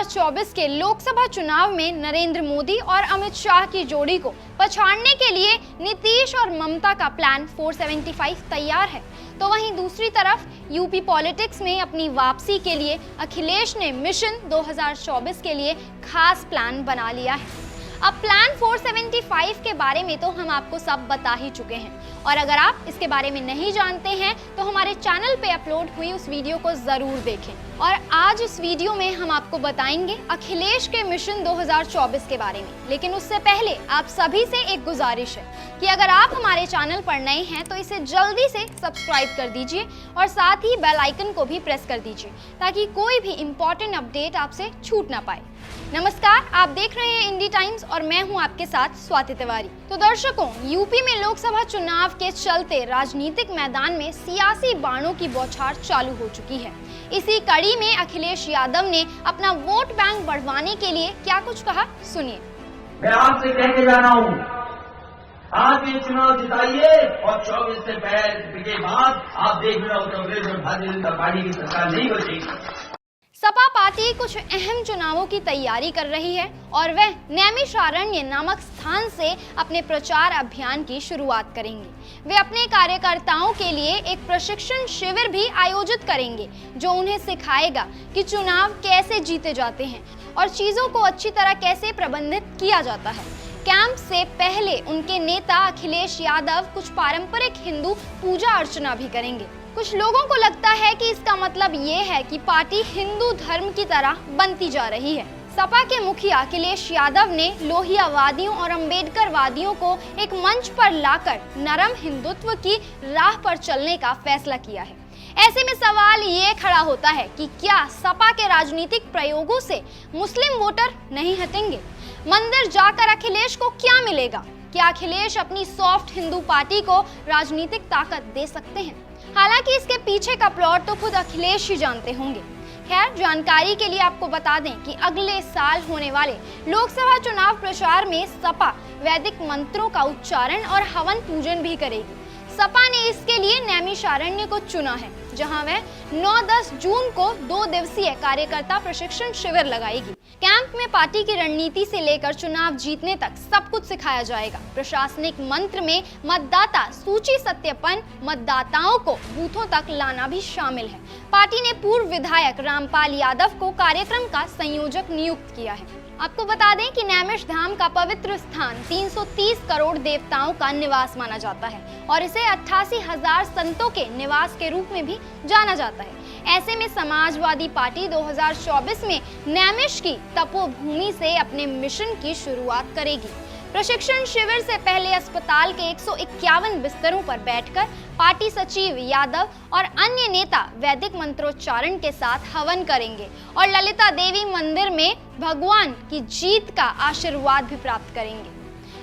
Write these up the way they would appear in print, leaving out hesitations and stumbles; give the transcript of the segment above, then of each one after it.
2024 के लोकसभा चुनाव में नरेंद्र मोदी और अमित शाह की जोड़ी को पछाड़ने के लिए नीतीश और ममता का प्लान 475 तैयार है, तो वहीं दूसरी तरफ यूपी पॉलिटिक्स में अपनी वापसी के लिए अखिलेश ने मिशन 2024 के लिए खास प्लान बना लिया है। अब प्लान 475 के बारे में तो हम आपको सब बता ही चुके हैं, और अगर आप इसके बारे में नहीं जानते हैं तो हमारे चैनल पे अपलोड हुई उस वीडियो को जरूर देखें। और आज इस वीडियो में हम आपको बताएंगे अखिलेश के मिशन 2024 के बारे में। लेकिन उससे पहले आप सभी से एक गुजारिश है कि अगर आप हमारे चैनल पर नए हैं तो इसे जल्दी से सब्सक्राइब कर दीजिए और साथ ही बेल आइकन को भी प्रेस कर दीजिए ताकि कोई भी इम्पोर्टेंट अपडेट आपसे छूट ना पाए। नमस्कार, आप देख रहे हैं इंडी टाइम्स और मैं हूं आपके साथ स्वाति तिवारी। तो दर्शकों, यूपी में लोकसभा चुनाव के चलते राजनीतिक मैदान में सियासी बाणों की बौछार चालू हो चुकी है। इसी कड़ी में अखिलेश यादव ने अपना वोट बैंक बढ़वाने के लिए क्या कुछ कहा, सुनिए। मैं आपसे कह के जा रहा हूँ, आप ये चुनाव जिताइए और 24 से पहले के बाद आप देख रहे हो उत्तर प्रदेश में भारतीय जनता पार्टी की सरकार नहीं बचेगी। सपा पार्टी कुछ अहम चुनावों की तैयारी कर रही है और वह नैमिषारण्य नामक स्थान से अपने प्रचार अभियान की शुरुआत करेंगे। वे अपने कार्यकर्ताओं के लिए एक प्रशिक्षण शिविर भी आयोजित करेंगे जो उन्हें सिखाएगा कि चुनाव कैसे जीते जाते हैं और चीजों को अच्छी तरह कैसे प्रबंधित किया जाता है। कैंप से पहले उनके नेता अखिलेश यादव कुछ पारंपरिक हिंदू पूजा अर्चना भी करेंगे। कुछ लोगों को लगता है कि इसका मतलब ये है कि पार्टी हिंदू धर्म की तरह बनती जा रही है। सपा के मुखिया अखिलेश यादव ने लोहियावादियों और अंबेडकरवादियों को एक मंच पर लाकर नरम हिंदुत्व की राह पर चलने का फैसला किया है। ऐसे में सवाल ये खड़ा होता है कि क्या सपा के राजनीतिक प्रयोगों से मुस्लिम वोटर नहीं हटेंगे? मंदिर जाकर अखिलेश को क्या मिलेगा? क्या अखिलेश अपनी सॉफ्ट हिंदू पार्टी को राजनीतिक ताकत दे सकते हैं? हालांकि इसके पीछे का प्लॉट तो खुद अखिलेश ही जानते होंगे। खैर, जानकारी के लिए आपको बता दें कि अगले साल होने वाले लोकसभा चुनाव प्रचार में सपा वैदिक मंत्रों का उच्चारण और हवन पूजन भी करेगी। सपा ने इसके लिए नैमिषारण्य को चुना है, जहां वह 9-10 जून को 2 दिवसीय कार्यकर्ता प्रशिक्षण शिविर लगाएगी। कैंप में पार्टी की रणनीति से लेकर चुनाव जीतने तक सब कुछ सिखाया जाएगा। प्रशासनिक मंत्र में मतदाता सूची सत्यापन, मतदाताओं को बूथों तक लाना भी शामिल है। पार्टी ने पूर्व विधायक रामपाल यादव को कार्यक्रम का संयोजक नियुक्त किया है। आपको बता दें कि नैमिष धाम का पवित्र स्थान 330 करोड़ देवताओं का निवास माना जाता है और इसे 88,000 संतों के निवास के रूप में भी जाना जाता है। ऐसे में समाजवादी पार्टी 2024 में नैमिष की तपोभूमि से अपने मिशन की शुरुआत करेगी। प्रशिक्षण शिविर से पहले अस्पताल के 151 बिस्तरों पर बैठकर पार्टी सचिव यादव और अन्य नेता वैदिक मंत्रोच्चारण के साथ हवन करेंगे और ललिता देवी मंदिर में भगवान की जीत का आशीर्वाद भी प्राप्त करेंगे।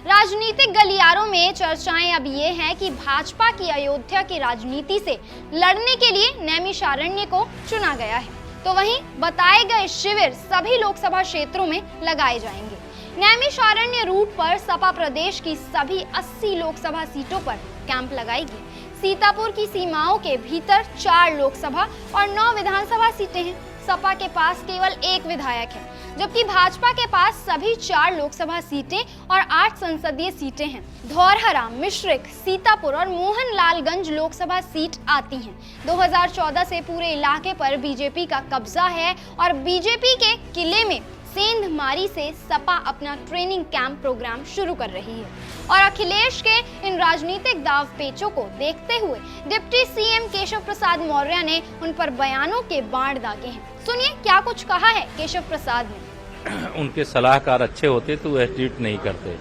राजनीतिक गलियारों में चर्चाएं अब ये हैं कि भाजपा की अयोध्या की राजनीति से लड़ने के लिए नैमिषारण्य को चुना गया है, तो वहीं बताए गए शिविर सभी लोकसभा क्षेत्रों में लगाए जाएंगे। नैमिषारण्य रूट पर सपा प्रदेश की सभी 80 लोकसभा सीटों पर कैंप लगाएगी। सीतापुर की सीमाओं के भीतर 4 लोकसभा और 9 विधानसभा सीटें हैं। सपा के पास केवल 1 विधायक है, जबकि भाजपा के पास सभी 4 लोकसभा सीटें और 8 संसदीय सीटें हैं। धौरहरा, मिश्रिक, सीतापुर और मोहनलालगंज लोकसभा सीट आती हैं। 2014 से पूरे इलाके पर बीजेपी का कब्जा है और बीजेपी के किले में सेंधमारी से सपा अपना ट्रेनिंग कैंप प्रोग्राम शुरू कर रही है। और अखिलेश के इन राजनीतिक दाव पेचों को देखते हुए डिप्टी सीएम केशव प्रसाद मौर्य ने उन पर बयानों के बाण दागे हैं। सुनिए क्या कुछ कहा है केशव प्रसाद ने। उनके सलाहकार अच्छे होते तो वह ट्वीट नहीं करते।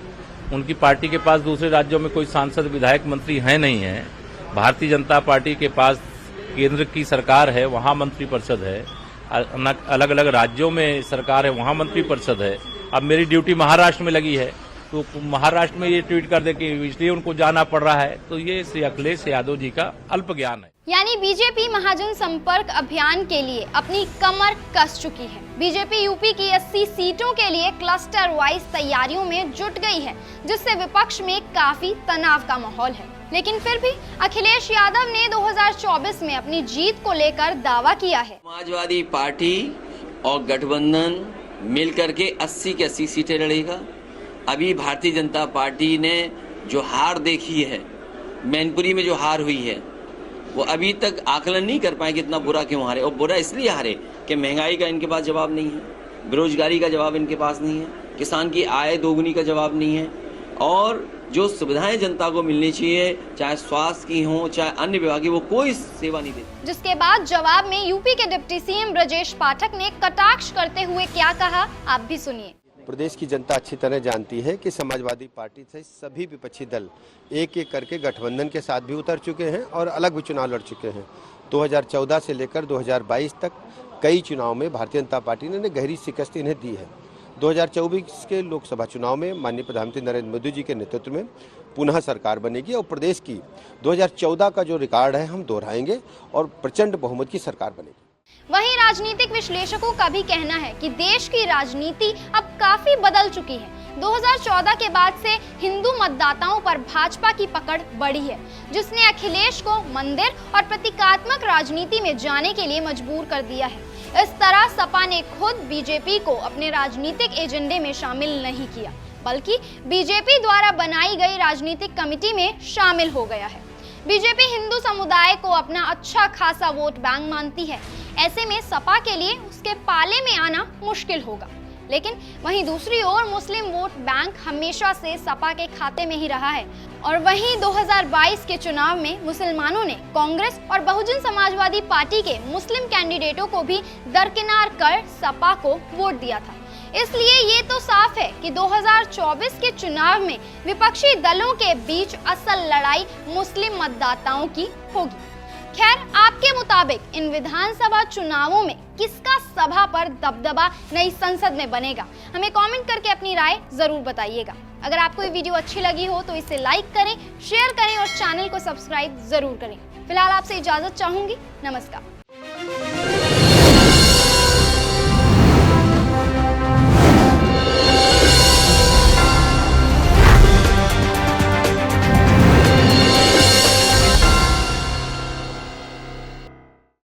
उनकी पार्टी के पास दूसरे राज्यों में कोई सांसद, विधायक, मंत्री है नहीं है। भारतीय जनता पार्टी के पास केंद्र की सरकार है, वहाँ मंत्री परिषद है। अलग अलग राज्यों में सरकार है, वहाँ मंत्री परिषद है। अब मेरी ड्यूटी महाराष्ट्र में लगी है तो महाराष्ट्र में ये ट्वीट कर दे कि इसलिए उनको जाना पड़ रहा है, तो ये श्री अखिलेश यादव जी का अल्प ज्ञान है। यानी बीजेपी महाजन संपर्क अभियान के लिए अपनी कमर कस चुकी है। बीजेपी यूपी की 80 सीटों के लिए क्लस्टर वाइज तैयारियों में जुट गई है, जिससे विपक्ष में काफी तनाव का माहौल है। लेकिन फिर भी अखिलेश यादव ने 2024 में अपनी जीत को लेकर दावा किया है। समाजवादी पार्टी और गठबंधन मिलकर के 80 की 80 सीटें लड़ेगा। अभी भारतीय जनता पार्टी ने जो हार देखी है, मैनपुरी में जो हार हुई है, वो अभी तक आकलन नहीं कर पाए कि इतना बुरा क्यों हारे। और बुरा इसलिए हारे कि महंगाई का इनके पास जवाब नहीं है, बेरोजगारी का जवाब इनके पास नहीं है, किसान की आय दोगुनी का जवाब नहीं है, और जो सुविधाएं जनता को मिलनी चाहिए, चाहे स्वास्थ्य की हो चाहे अन्य विभाग की, वो कोई सेवा नहीं देती। जिसके बाद जवाब में यूपी के डिप्टी सीएम ब्रजेश पाठक ने कटाक्ष करते हुए क्या कहा, आप भी सुनिए। प्रदेश की जनता अच्छी तरह जानती है कि समाजवादी पार्टी से सभी विपक्षी दल एक एक करके गठबंधन के साथ भी उतर चुके हैं और अलग भी चुनाव लड़ चुके हैं। 2014 से लेकर 2022 तक कई चुनाव में भारतीय जनता पार्टी ने गहरी शिकस्त इन्हें दी है। 2024 के लोकसभा चुनाव में माननीय प्रधानमंत्री नरेंद्र मोदी जी के नेतृत्व में पुनः सरकार बनेगी और प्रदेश की 2014 का जो रिकॉर्ड है हम दोहराएंगे और प्रचंड बहुमत की सरकार बनेगी। वहीं राजनीतिक विश्लेषकों का भी कहना है कि देश की राजनीति अब काफी बदल चुकी है। 2014 के बाद से हिंदू मतदाताओं पर भाजपा की पकड़ बढ़ी है, जिसने अखिलेश को मंदिर और प्रतीकात्मक राजनीति में जाने के लिए मजबूर कर दिया है। इस तरह सपा ने खुद बीजेपी को अपने राजनीतिक एजेंडे में शामिल नहीं किया, बल्कि बीजेपी द्वारा बनाई गई राजनीतिक कमेटी में शामिल हो गया है। बीजेपी हिंदू समुदाय को अपना अच्छा खासा वोट बैंक मानती है। ऐसे में सपा के लिए उसके पाले में आना मुश्किल होगा। लेकिन वहीं दूसरी ओर मुस्लिम वोट बैंक हमेशा से सपा के खाते में ही रहा है और वहीं 2022 के चुनाव में मुसलमानों ने कांग्रेस और बहुजन समाजवादी पार्टी के मुस्लिम कैंडिडेटों को भी दरकिनार कर सपा को वोट दिया था। इसलिए ये तो साफ है कि 2024 के चुनाव में विपक्षी दलों के बीच असल लड़ाई मुस्लिम मतदाताओं की होगी। खैर, आपके मुताबिक इन विधानसभा चुनावों में किसका सभा पर दबदबा नई संसद में बनेगा? हमें कमेंट करके अपनी राय जरूर बताइएगा। अगर आपको ये वीडियो अच्छी लगी हो तो इसे लाइक करें, शेयर करें और चैनल को सब्सक्राइब जरूर करें। फिलहाल आपसे इजाजत चाहूंगी। नमस्कार।